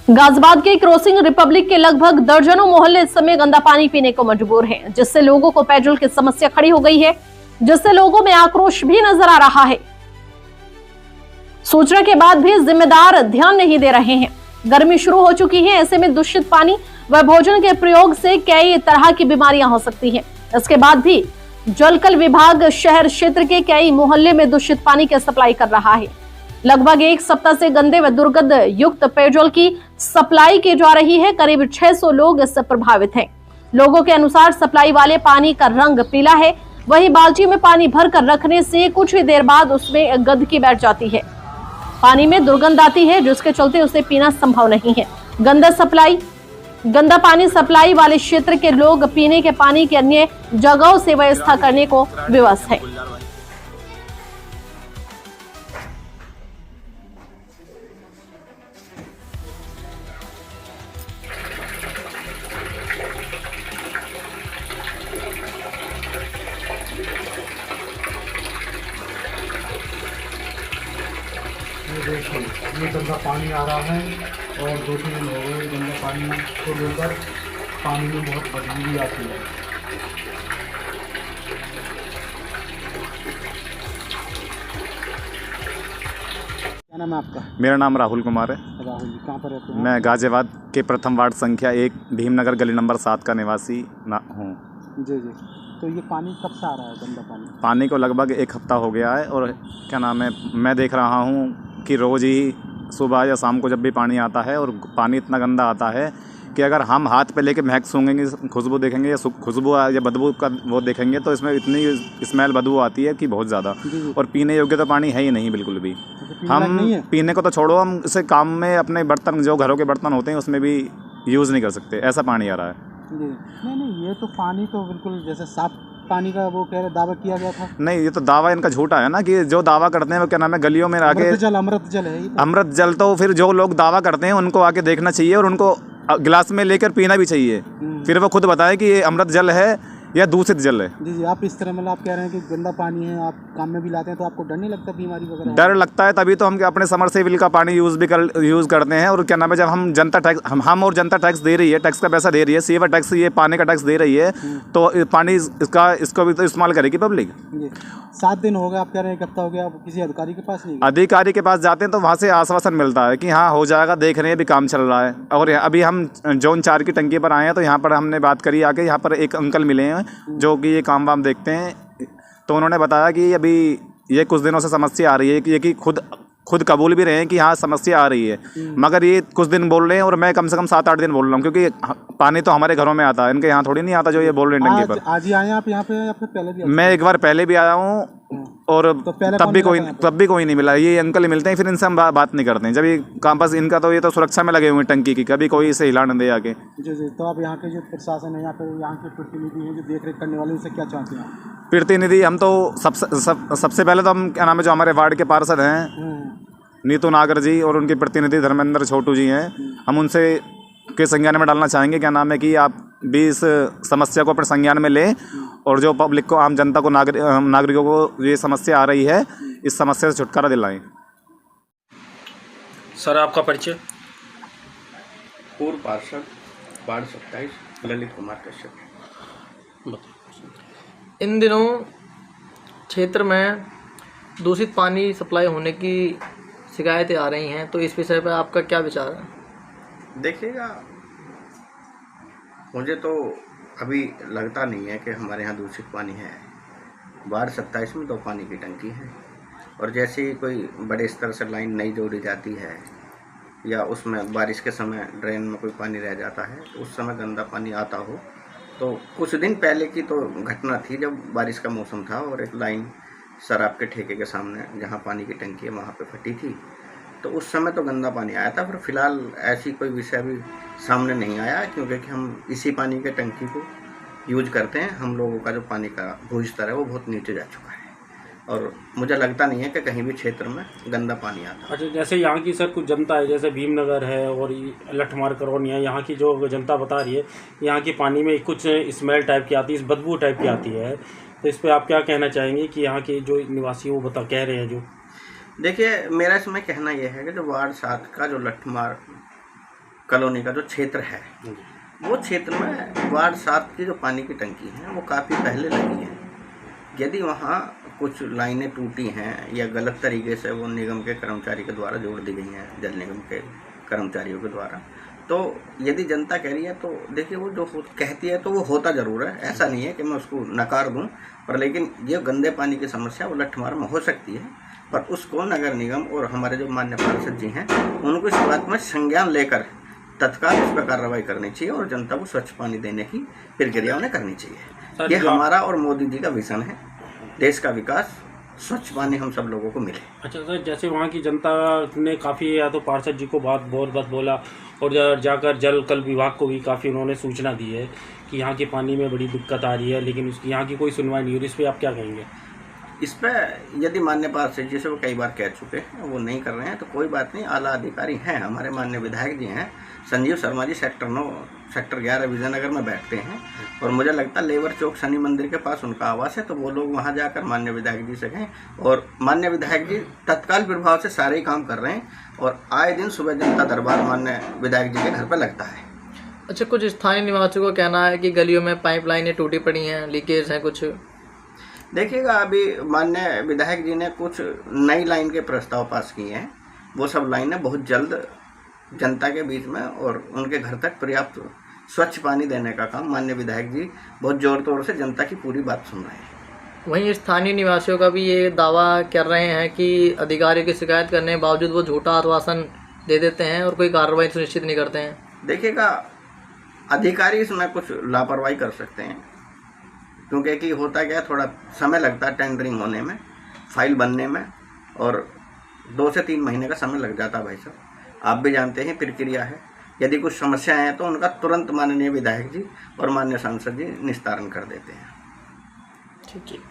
गाजियाबाद के crossing Republic के लगभग दर्जनों मोहल्ले इस समय गंदा पानी पीने को मजबूर हैं, जिससे लोगों को पेयजल की समस्या खड़ी हो गई है, जिससे लोगों में आक्रोश भी नजर आ रहा है। सूचना के बाद भी जिम्मेदार ध्यान नहीं दे रहे हैं। गर्मी शुरू हो चुकी है, ऐसे में दूषित पानी व भोजन के प्रयोग से कई तरह की बीमारियां हो सकती हैं। इसके बाद भी जलकल विभाग शहर क्षेत्र के कई मोहल्ले में दूषित पानी की सप्लाई कर रहा है। लगभग एक सप्ताह से गंदे व दुर्गंध युक्त पेयजल की सप्लाई की जा रही है। करीब 600 लोग इससे प्रभावित हैं। लोगों के अनुसार सप्लाई वाले पानी का रंग पीला है, वहीं बाल्टी में पानी भरकर रखने से कुछ ही देर बाद उसमें गंदगी बैठ जाती है। पानी में दुर्गंध आती है, जिसके चलते उसे पीना संभव नहीं है। गंदा पानी सप्लाई वाले क्षेत्र के लोग पीने के पानी की अन्य जगहों से व्यवस्था करने को विवश है। ये गंदा पानी आ रहा है और 2-3 दिन हो गए गंदा पानी को लेकर पानी में बहुत बदबू भी आती है। क्या नाम है आपका? मेरा नाम राहुल कुमार है। राहुल जी, कहाँ पर रहते हैं? मैं गाजियाबाद के प्रथम वार्ड संख्या 1 भीमनगर गली नंबर 7 का निवासी हूँ। जी जी। तो ये पानी कब से आ रहा है, गंदा पानी? पानी को लगभग 1 हफ्ता हो गया है और क्या नाम है, मैं देख रहा हूँ कि रोज़ ही सुबह या शाम को जब भी पानी आता है और पानी इतना गंदा आता है कि अगर हम हाथ पे लेके महक सूंघेंगे, खुशबू देखेंगे या खुशबू या बदबू का वो देखेंगे तो इसमें इतनी स्मेल बदबू आती है कि बहुत ज़्यादा। और पीने योग्य तो पानी है ही नहीं बिल्कुल भी। हम पीने को तो छोड़ो, हम इसे काम में अपने बर्तन जो घरों के बर्तन होते हैं उसमें भी यूज़ नहीं कर सकते, ऐसा पानी आ रहा है। जी नहीं, ये तो पानी तो बिल्कुल जैसे साफ पानी का वो कह रहे दावा किया गया था। नहीं, ये तो दावा इनका झूठा है ना, कि जो दावा करते हैं वो क्या नाम है गलियों में आके अमृत जल है ये तो। अमृत जल तो फिर जो लोग दावा करते हैं उनको आके देखना चाहिए और उनको गिलास में लेकर पीना भी चाहिए, फिर वो खुद बताए कि ये अमृत जल है या दूषित जल है। जी जी। आप इस तरह मतलब आप कह रहे हैं कि गंदा पानी है, आप काम में भी लाते हैं तो आपको डर नहीं लगता बीमारी वगैरह? डर लगता है, तभी तो हम अपने समरसेबिल का पानी यूज़ करते हैं। और क्या नाम है, जब हम जनता टैक्स हम और जनता टैक्स दे रही है, टैक्स का पैसा दे रही है, सेवा टैक्स, ये पानी का टैक्स दे रही है, तो पानी इसको भी तो इस्तेमाल करेगी पब्लिक। 7 दिन हो गए, आप कह रहे हैं 1 हफ्ता हो गया, आप किसी अधिकारी के पास नहीं गए? अधिकारी के पास जाते हैं तो वहाँ से आश्वासन मिलता है कि हाँ हो जाएगा, देख रहे हैं, अभी काम चल रहा है। और अभी हम जोन 4 की टंकी पर आए हैं तो यहाँ पर हमने बात करी आके, यहाँ पर एक अंकल मिले हैं जो कि ये काम वाम देखते हैं, तो उन्होंने बताया कि अभी ये कुछ दिनों से समस्या आ रही है, कि ये खुद कबूल भी रहे हैं कि हाँ समस्या आ रही है, मगर ये कुछ दिन बोल रहे हैं और मैं कम से कम 7-8 दिन बोल रहा हूँ, क्योंकि पानी तो हमारे घरों में आता है, इनके यहाँ थोड़ी नहीं आता जो ये बोल रहे हैं टंकी पर। आज ही आए आप यहाँ पे या फिर पहले भी? मैं एक बार पहले भी आया हूँ और तो तब भी कोई नहीं मिला। ये अंकल ही मिलते हैं, फिर इनसे हम बात नहीं करते हैं। जब ये कैंपस इनका तो ये तो सुरक्षा में लगे हुए हैं टंकी की, कभी कोई इसे हिला न दे आके। जी जी। तो आप यहाँ के जो प्रशासन है या फिर यहाँ के प्रतिनिधि हैं जो देख रेख करने वाले, उनसे क्या चाहते हैं? प्रतिनिधि हम तो सबसे पहले तो हम क्या नाम है, जो हमारे वार्ड के पार्षद हैं नीतू नागर जी और उनके प्रतिनिधि धर्मेंद्र छोटू जी हैं, हम उनसे के संज्ञान में डालना चाहेंगे क्या नाम है कि आप भी इस समस्या को अपने संज्ञान में लें और जो पब्लिक को, आम जनता को, नागरिकों को ये समस्या आ रही है, इस समस्या से छुटकारा दिलाएं। सर आपका परिचय? पूर्व पार्षद वार्ड 27 ललित कुमार कश्यप। इन दिनों क्षेत्र में दूषित पानी सप्लाई होने की शिकायतें आ रही हैं, तो इस विषय पर आपका क्या विचार है? देखिएगा, मुझे तो अभी लगता नहीं है कि हमारे यहाँ दूषित पानी है। वार्ड 27 में 2 पानी की टंकी है और जैसे ही कोई बड़े स्तर से लाइन नई जोड़ी जाती है या उसमें बारिश के समय ड्रेन में कोई पानी रह जाता है, तो उस समय गंदा पानी आता हो। तो कुछ दिन पहले की तो घटना थी जब बारिश का मौसम था और एक लाइन शराब के ठेके के सामने जहाँ पानी की टंकी है वहाँ पे फटी थी, तो उस समय तो गंदा पानी आया था। पर फिलहाल ऐसी कोई विषय भी सामने नहीं आया, क्योंकि हम इसी पानी के टंकी को यूज करते हैं। हम लोगों का जो पानी का भू स्तर है वो बहुत नीचे जा चुका है और मुझे लगता नहीं है कि कहीं भी क्षेत्र में गंदा पानी आता है। अच्छा, जैसे यहाँ की सर कुछ जनता है, जैसे भीमनगर है और लठमार कॉलोनी है, यहाँ की जो जनता बता रही है यहाँ की पानी में कुछ स्मेल टाइप की आती है, बदबू टाइप की आती है, तो इस पर आप क्या कहना चाहेंगे कि यहाँ के जो निवासी वो कह रहे हैं? जो देखिए, मेरा इसमें कहना यह है कि जो वार्ड 7 का जो लठमार कॉलोनी का जो क्षेत्र है, वो क्षेत्र में वार्ड 7 की जो पानी की टंकी है वो काफ़ी पहले लगी है। यदि वहाँ कुछ लाइनें टूटी हैं या गलत तरीके से वो निगम के कर्मचारी के द्वारा जोड़ दी गई हैं, जल निगम के कर्मचारियों के द्वारा, तो यदि जनता कह रही है तो देखिए वो जो कहती है तो वो होता ज़रूर है, ऐसा नहीं है कि मैं उसको नकार दूं, पर लेकिन ये गंदे पानी की समस्या वो लठमार में हो सकती है। पर उसको नगर निगम और हमारे जो माननीय पार्षद जी हैं उनको इस बात में संज्ञान लेकर तत्काल इस पर कार्रवाई करनी चाहिए और जनता को स्वच्छ पानी देने की प्रक्रिया उन्हें करनी चाहिए। ये हमारा और मोदी जी का विजन है, देश का विकास, स्वच्छ पानी हम सब लोगों को मिले। अच्छा सर, जैसे वहाँ की जनता ने काफ़ी या तो पार्षद जी को बहुत बात बोला और जाकर जल कल विभाग को भी काफ़ी उन्होंने सूचना दी है कि यहाँ के पानी में बड़ी दिक्कत आ रही है, लेकिन उसकी यहाँ की कोई सुनवाई नहीं हो रही। इस पर आप क्या कहेंगे? इस पर यदि माननीय पार्षद जी से वो कई बार कह चुके हैं, वो नहीं कर रहे हैं तो कोई बात नहीं, आला अधिकारी हैं, हमारे माननीय विधायक जी हैं, संजीव शर्मा जी सेक्टर 9 सेक्टर 11 विजयनगर में बैठते हैं और मुझे लगता है लेबर चौक शनि मंदिर के पास उनका आवास है, तो वो लोग वहां जाकर माननीय विधायक जी से कहें और माननीय विधायक जी तत्काल प्रभाव से सारे ही काम कर रहे हैं और आए दिन सुबह जनता दरबार माननीय विधायक जी के घर पर लगता है। अच्छा, कुछ स्थानीय निवासियों का कहना है कि गलियों में पाइपलाइनें टूटी पड़ी हैं, लीकेज हैं कुछ। देखिएगा, अभी माननीय विधायक जी ने कुछ नई लाइन के प्रस्ताव पास किए हैं, वो सब लाइनें बहुत जल्द जनता के बीच में और उनके घर तक पर्याप्त स्वच्छ पानी देने का काम माननीय विधायक जी बहुत जोर तोड़ से जनता की पूरी बात सुन रहे हैं। वहीं स्थानीय निवासियों का भी ये दावा कर रहे हैं कि अधिकारियों की शिकायत करने के बावजूद वो झूठा आश्वासन दे देते हैं और कोई कार्रवाई सुनिश्चित नहीं करते हैं। देखिएगा, अधिकारी इसमें कुछ लापरवाही कर सकते हैं, क्योंकि कि होता क्या, थोड़ा समय लगता है टेंडरिंग होने में, फाइल बनने में, और 2 से 3 महीने का समय लग जाता है। भाई साहब, आप भी जानते हैं प्रक्रिया है, यदि कुछ समस्याएं हैं तो उनका तुरंत माननीय विधायक जी और माननीय सांसद जी निस्तारण कर देते हैं। ठीक है।